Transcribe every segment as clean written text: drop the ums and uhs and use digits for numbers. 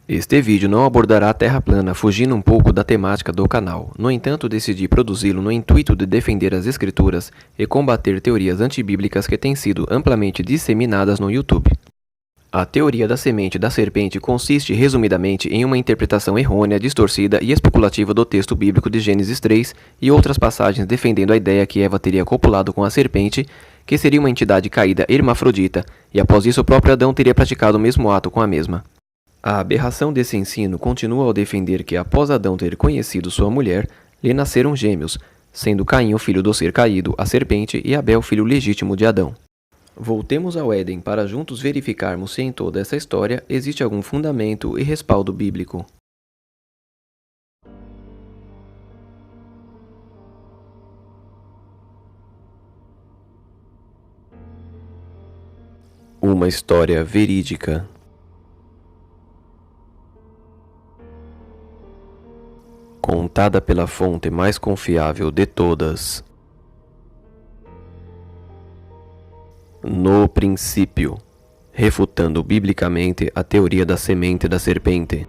Este vídeo não abordará a Terra plana, fugindo um pouco da temática do canal. No entanto, decidi produzi-lo no intuito de defender as escrituras e combater teorias antibíblicas que têm sido amplamente disseminadas no YouTube. A teoria da semente da serpente consiste, resumidamente, em uma interpretação errônea, distorcida e especulativa do texto bíblico de Gênesis 3 e outras passagens defendendo a ideia que Eva teria copulado com a serpente, que seria uma entidade caída hermafrodita, e após isso o próprio Adão teria praticado o mesmo ato com a mesma. A aberração desse ensino continua ao defender que, após Adão ter conhecido sua mulher, lhe nasceram gêmeos, sendo Caim o filho do ser caído, a serpente, e Abel filho legítimo de Adão. Voltemos ao Éden para juntos verificarmos se em toda essa história existe algum fundamento e respaldo bíblico. Uma história verídica. Contada pela fonte mais confiável de todas. No princípio, refutando biblicamente a teoria da semente da serpente.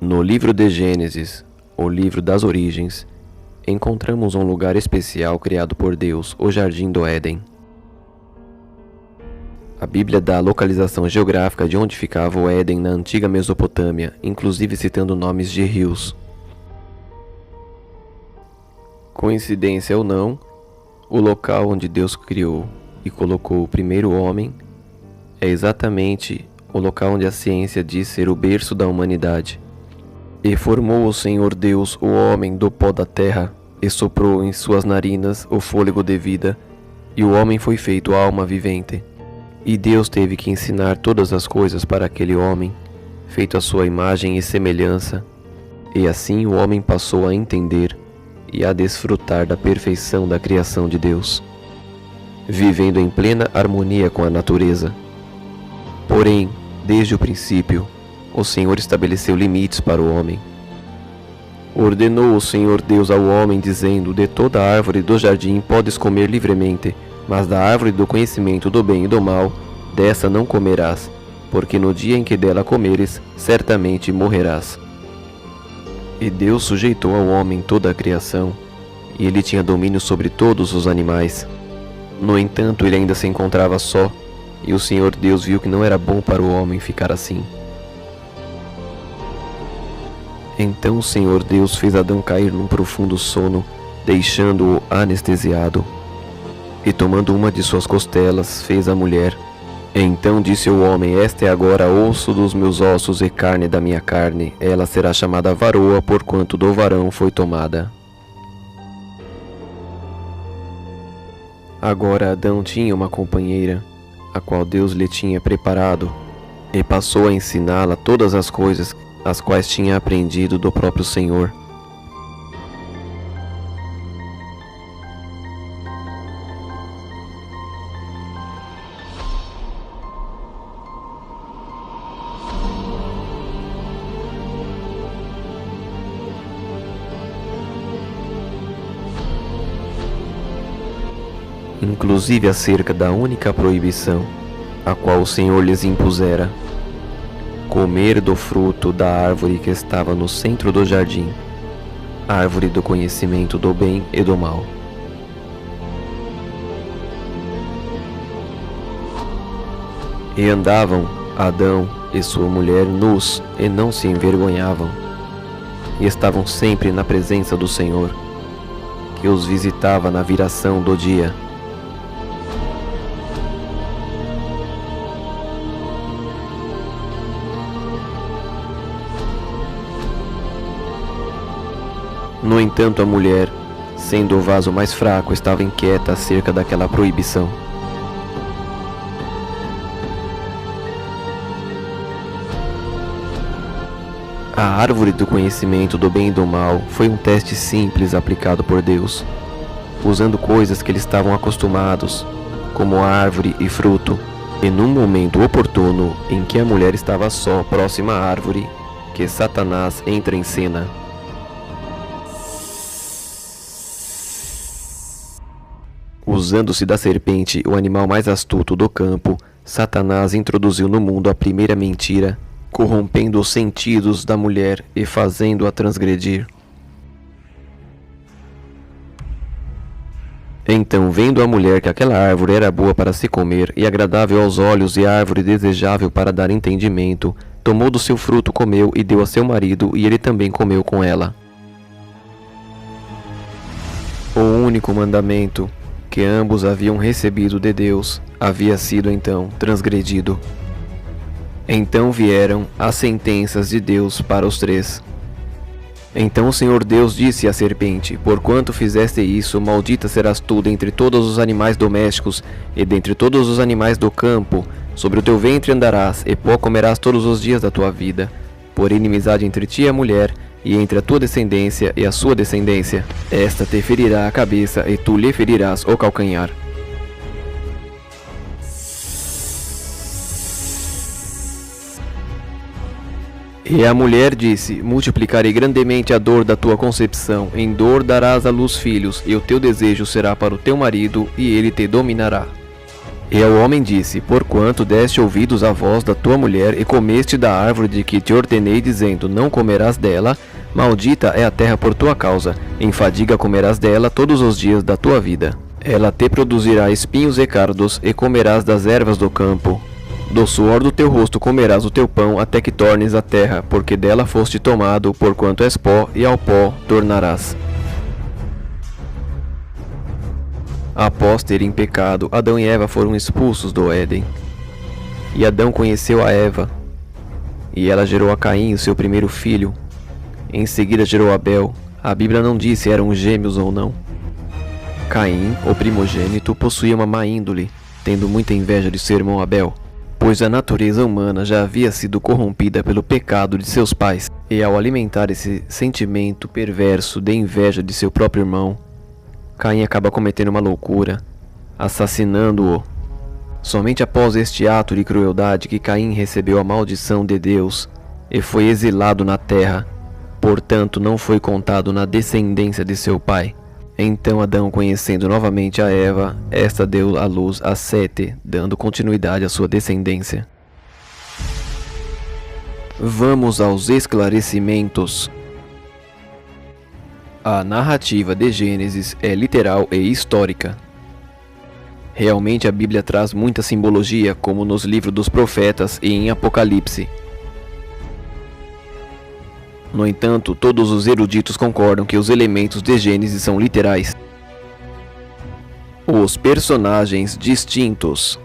No livro de Gênesis, o livro das origens, encontramos um lugar especial criado por Deus, o Jardim do Éden. A Bíblia dá a localização geográfica de onde ficava o Éden na antiga Mesopotâmia, inclusive citando nomes de rios. Coincidência ou não, o local onde Deus criou e colocou o primeiro homem é exatamente o local onde a ciência diz ser o berço da humanidade. E formou o Senhor Deus o homem do pó da terra, e soprou em suas narinas o fôlego de vida, e o homem foi feito alma vivente. E Deus teve que ensinar todas as coisas para aquele homem, feito à sua imagem e semelhança, e assim o homem passou a entender e a desfrutar da perfeição da criação de Deus, vivendo em plena harmonia com a natureza. Porém, desde o princípio, o Senhor estabeleceu limites para o homem. Ordenou o Senhor Deus ao homem, dizendo: de toda árvore do jardim podes comer livremente, mas da árvore do conhecimento do bem e do mal, dessa não comerás, porque no dia em que dela comeres, certamente morrerás. E Deus sujeitou ao homem toda a criação, e ele tinha domínio sobre todos os animais. No entanto, ele ainda se encontrava só, e o Senhor Deus viu que não era bom para o homem ficar assim. Então o Senhor Deus fez Adão cair num profundo sono, deixando-o anestesiado. E tomando uma de suas costelas, fez a mulher. Então disse o homem: esta é agora osso dos meus ossos e carne da minha carne. Ela será chamada varoa, porquanto do varão foi tomada. Agora Adão tinha uma companheira, a qual Deus lhe tinha preparado, e passou a ensiná-la todas as coisas as quais tinha aprendido do próprio Senhor. Inclusive acerca da única proibição, a qual o Senhor lhes impusera: comer do fruto da árvore que estava no centro do jardim, árvore do conhecimento do bem e do mal. E andavam Adão e sua mulher nus, e não se envergonhavam, e estavam sempre na presença do Senhor, que os visitava na viração do dia. No entanto, a mulher, sendo o vaso mais fraco, estava inquieta acerca daquela proibição. A árvore do conhecimento do bem e do mal foi um teste simples aplicado por Deus, usando coisas que eles estavam acostumados, como árvore e fruto, e num momento oportuno em que a mulher estava só próxima à árvore, que Satanás entra em cena. Usando-se da serpente, o animal mais astuto do campo, Satanás introduziu no mundo a primeira mentira, corrompendo os sentidos da mulher e fazendo-a transgredir. Então, vendo a mulher que aquela árvore era boa para se comer e agradável aos olhos e árvore desejável para dar entendimento, tomou do seu fruto, comeu e deu a seu marido, e ele também comeu com ela. O único mandamento que ambos haviam recebido de Deus havia sido então transgredido. Então vieram as sentenças de Deus para os três. Então o Senhor Deus disse à serpente: porquanto fizeste isso, maldita serás tu dentre todos os animais domésticos e dentre todos os animais do campo. Sobre o teu ventre andarás, e pó comerás todos os dias da tua vida. Por inimizade entre ti e a mulher, e entre a tua descendência e a sua descendência. Esta te ferirá a cabeça, e tu lhe ferirás o calcanhar. E a mulher disse: multiplicarei grandemente a dor da tua concepção, em dor darás à luz filhos, e o teu desejo será para o teu marido, e ele te dominará. E ao homem disse: porquanto deste ouvidos à voz da tua mulher, e comeste da árvore de que te ordenei, dizendo: não comerás dela, maldita é a terra por tua causa, em fadiga comerás dela todos os dias da tua vida. Ela te produzirá espinhos e cardos, e comerás das ervas do campo. Do suor do teu rosto comerás o teu pão, até que tornes a terra, porque dela foste tomado, porquanto és pó, e ao pó tornarás. Após terem pecado, Adão e Eva foram expulsos do Éden. E Adão conheceu a Eva, e ela gerou a Caim, o seu primeiro filho. Em seguida gerou Abel. A Bíblia não diz se eram gêmeos ou não. Caim, o primogênito, possuía uma má índole, tendo muita inveja de seu irmão Abel, pois a natureza humana já havia sido corrompida pelo pecado de seus pais, e ao alimentar esse sentimento perverso de inveja de seu próprio irmão, Caim acaba cometendo uma loucura, assassinando-o. Somente após este ato de crueldade que Caim recebeu a maldição de Deus e foi exilado na terra, portanto não foi contado na descendência de seu pai. Então Adão, conhecendo novamente a Eva, esta deu à luz a Sete, dando continuidade à sua descendência. Vamos aos esclarecimentos. A narrativa de Gênesis é literal e histórica. Realmente a Bíblia traz muita simbologia, como nos livros dos profetas e em Apocalipse. No entanto, todos os eruditos concordam que os elementos de Gênesis são literais. Os personagens distintos.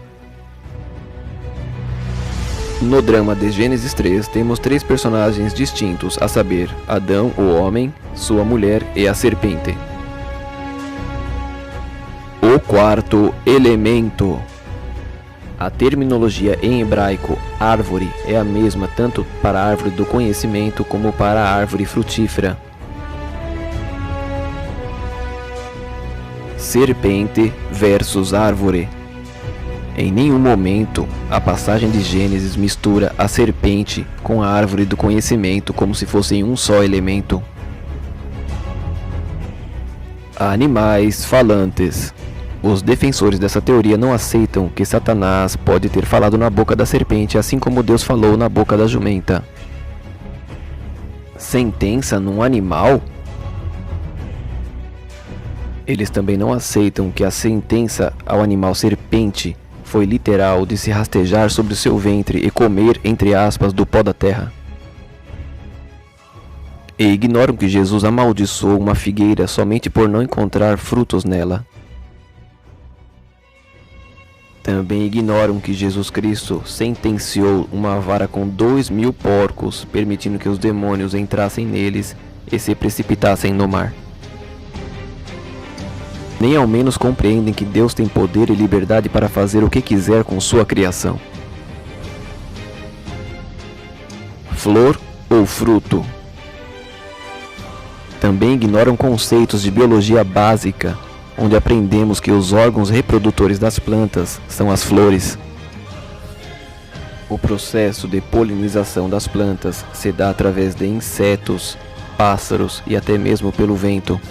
No drama de Gênesis 3, temos 3 personagens distintos, a saber, Adão, o homem, sua mulher e a serpente. O quarto elemento. A terminologia em hebraico, árvore, é a mesma tanto para a árvore do conhecimento como para a árvore frutífera. Serpente versus árvore. Em nenhum momento a passagem de Gênesis mistura a serpente com a árvore do conhecimento como se fossem um só elemento. Animais falantes. Os defensores dessa teoria não aceitam que Satanás pode ter falado na boca da serpente, assim como Deus falou na boca da jumenta. Sentença num animal? Eles também não aceitam que a sentença ao animal serpente foi literal, de se rastejar sobre o seu ventre e comer, entre aspas, do pó da terra. E ignoram que Jesus amaldiçoou uma figueira somente por não encontrar frutos nela. Também ignoram que Jesus Cristo sentenciou uma vara com 2.000 porcos, permitindo que os demônios entrassem neles e se precipitassem no mar. Nem ao menos compreendem que Deus tem poder e liberdade para fazer o que quiser com sua criação. Flor ou fruto? Também ignoram conceitos de biologia básica, onde aprendemos que os órgãos reprodutores das plantas são as flores. O processo de polinização das plantas se dá através de insetos, pássaros e até mesmo pelo vento.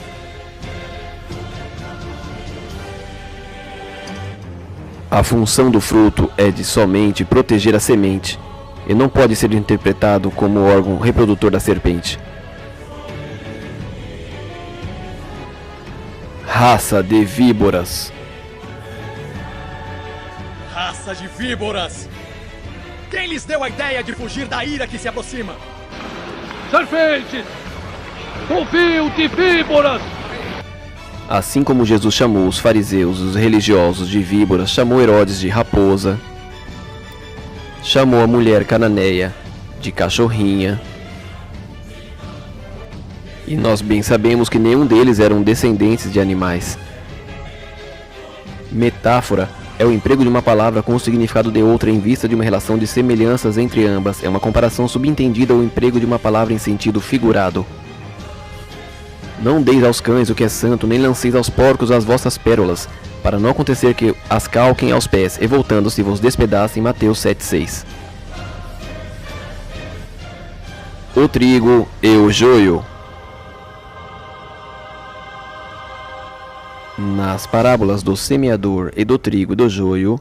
A função do fruto é de somente proteger a semente, e não pode ser interpretado como o órgão reprodutor da serpente. Raça de víboras. Raça de víboras! Quem lhes deu a ideia de fugir da ira que se aproxima? Serpentes! Confio de víboras! Assim como Jesus chamou os fariseus e os religiosos de víboras, chamou Herodes de raposa, chamou a mulher cananeia de cachorrinha. E nós bem sabemos que nenhum deles eram descendentes de animais. Metáfora é o emprego de uma palavra com o significado de outra em vista de uma relação de semelhanças entre ambas. É uma comparação subentendida ou emprego de uma palavra em sentido figurado. Não deis aos cães o que é santo, nem lanceis aos porcos as vossas pérolas, para não acontecer que as calquem aos pés, e voltando-se vos despedacem. Mateus 7,6. O trigo e o joio. Nas parábolas do semeador e do trigo e do joio,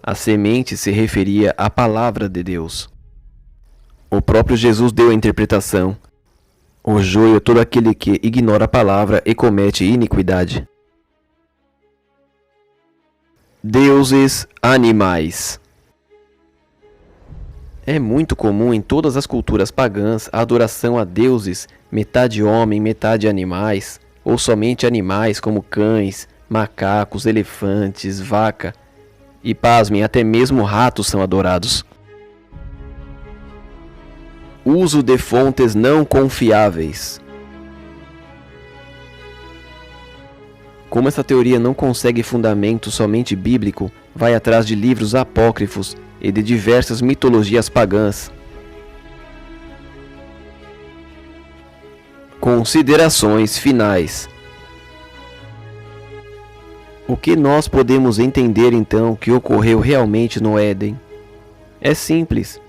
a semente se referia à palavra de Deus. O próprio Jesus deu a interpretação. O joio é todo aquele que ignora a palavra e comete iniquidade. Deuses animais. É muito comum em todas as culturas pagãs a adoração a deuses, metade homem, metade animais, ou somente animais como cães, macacos, elefantes, vaca, e pasmem, até mesmo ratos são adorados. Uso de fontes não confiáveis. Como essa teoria não consegue fundamento somente bíblico, vai atrás de livros apócrifos e de diversas mitologias pagãs. Considerações finais. O que nós podemos entender então que ocorreu realmente no Éden? É simples.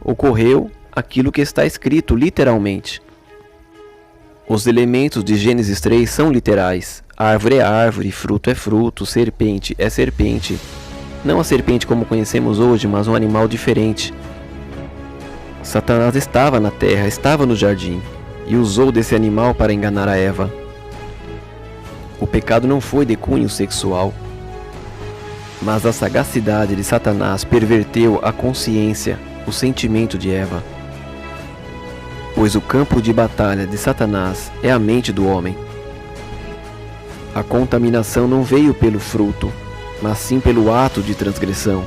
Ocorreu aquilo que está escrito literalmente. Os elementos de Gênesis 3 são literais. Árvore é árvore, fruto é fruto, serpente é serpente. Não a serpente como conhecemos hoje, mas um animal diferente. Satanás estava na terra, estava no jardim, e usou desse animal para enganar a Eva. O pecado não foi de cunho sexual, mas a sagacidade de Satanás perverteu a consciência, o sentimento de Eva. Pois o campo de batalha de Satanás é a mente do homem. A contaminação não veio pelo fruto, mas sim pelo ato de transgressão.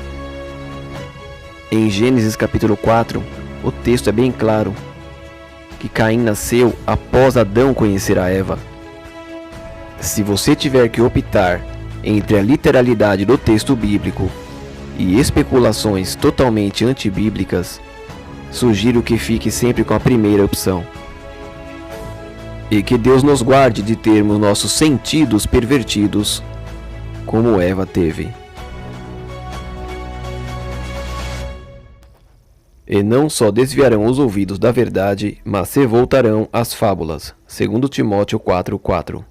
Em Gênesis capítulo 4, o texto é bem claro, que Caim nasceu após Adão conhecer a Eva. Se você tiver que optar entre a literalidade do texto bíblico e especulações totalmente antibíblicas, sugiro que fique sempre com a primeira opção. E que Deus nos guarde de termos nossos sentidos pervertidos, como Eva teve. E não só desviarão os ouvidos da verdade, mas se voltarão às fábulas. 2 Timóteo 4:4.